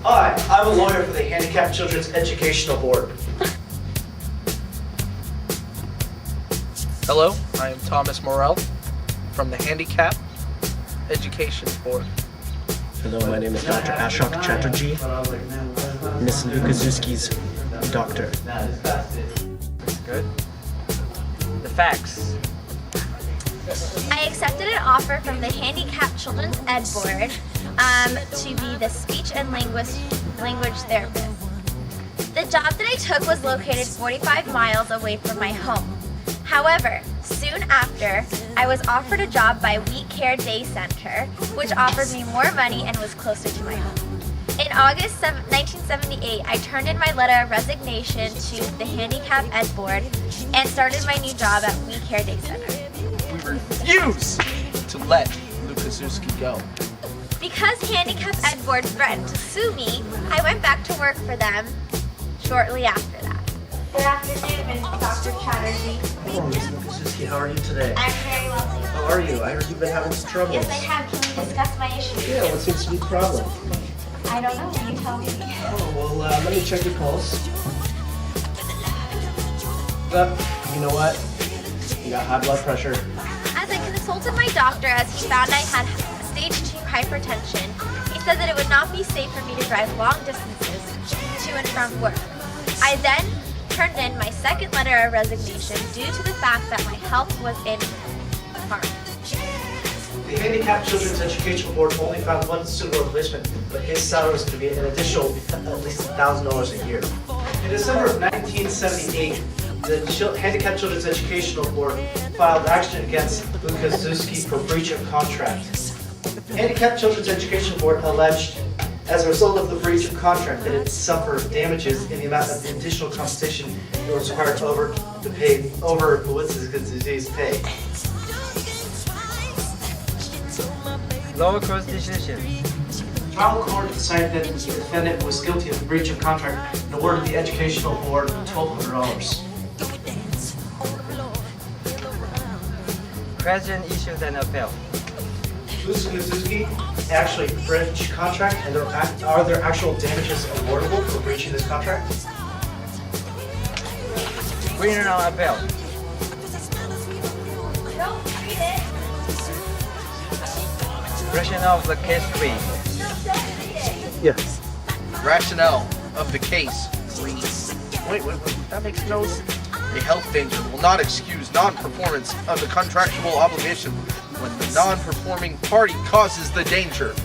Hi, I'm a lawyer for the Handicapped Children's Educational Board. Hello, I am Thomas Morell from the Handicapped Education Board. Hello, my name is Dr. Ashok Chatterjee, Miss Lukazuski's doctor. Good. The facts. I accepted an offer from the Handicapped Children's Ed Board to be the speech and language therapist. The job that I took was located 45 miles away from my home. However, soon after, I was offered a job by Wheat Care Day Center, which offered me more money and was closer to my home. In August 1978, I turned in my letter of resignation to the Handicapped Ed Board and started my new job at Wheat Care Day Center. We refuse to let Lukazuski go. Because Handicapped Ed Board threatened to sue me, I went back to work for them shortly after that. Good afternoon, Dr. Chatterjee. Hello, Ms. Lukazuski. How are you today? I'm very well, thank you. How are you? I heard you've been having some troubles. Yes, I have. Can we discuss my issue? Yeah, what seems to be the problem? I don't know. You tell me. Oh, well, let me check your pulse. You know what? You got high blood pressure. As I consulted my doctor as he found I had stage 2 hypertension, he said that it would not be safe for me to drive long distances to and from work. I then turned in my second letter of resignation due to the fact that my health was in harm. The Handicapped Children's Educational Board only found one suitable replacement, but his salary was going to be an additional at least $1,000 a year. In December of 1978, the Handicapped Children's Educational Board filed action against Lukazuski for breach of contract. The Handicapped Children's Education Board alleged, as a result of the breach of contract, that it suffered damages in the amount of additional compensation it was required to pay over Lukazuski's pay. Lower court's decision. Trial court decided that the defendant was guilty of breach of contract and awarded the Educational Board $1,200. President issues an appeal. Lukazuski actually breached contract, and are there actual damages awardable for breaching this contract? Winner on appeal. Don't read it. Rationale of the case 3. No, don't read it. Yes. Rationale of the case. Wait, that makes no sense. A health danger will not excuse non-performance of the contractual obligation when the non-performing party causes the danger.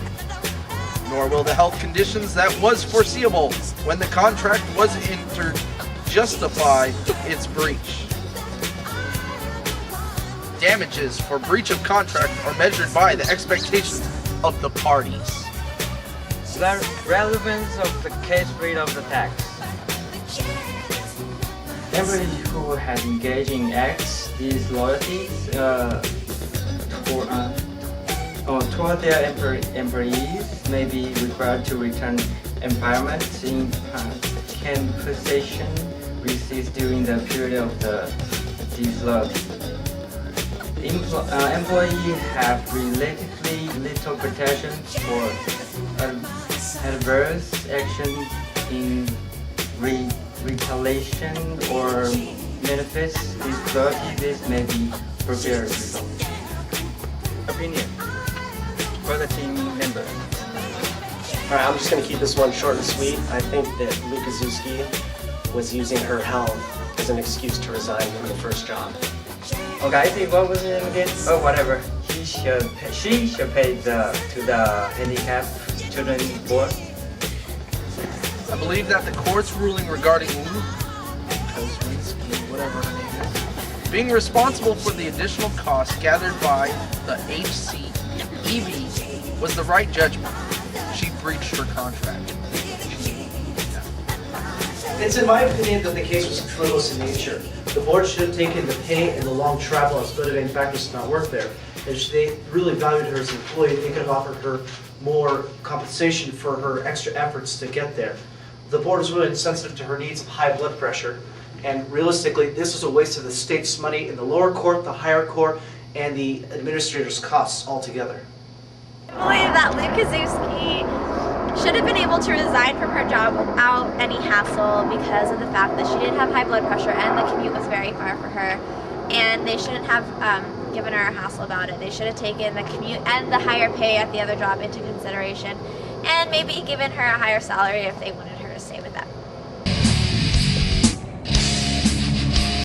Nor will the health conditions that was foreseeable when the contract was entered justify its breach. Damages for breach of contract are measured by the expectations of the parties. The relevance of the case read of the text. Everybody who has engaged in acts disloyalties toward their employees may be required to return employment in compensation received during the period of the disloyalty. Employees have relatively little protection for adverse action in retaliation or manifest disloyalty. This may be appropriate result. Opinion for the team member. Alright, I'm just going to keep this one short and sweet. I think that Lukazuski was using her health as an excuse to resign from the first job. Okay, I think what was it again? Oh, whatever. She should pay to the Handicapped Children's Board. I believe that the court's ruling regarding Lukazuski, whatever her name is, being responsible for the additional costs gathered by the HCEB was the right judgment. She breached her contract. It's in my opinion that the case was frivolous in nature. The board should have taken the pay and the long travel as motivating factors to not work there. If they really valued her as an employee, they could have offered her more compensation for her extra efforts to get there. The board was really insensitive to her needs of high blood pressure, and realistically, this was a waste of the state's money in the lower court, the higher court, and the administrator's costs altogether. I believe that Lukazuski should have been able to resign from her job without any hassle because of the fact that she did have high blood pressure and the commute was very far for her. And they shouldn't have given her a hassle about it. They should have taken the commute and the higher pay at the other job into consideration and maybe given her a higher salary if they wanted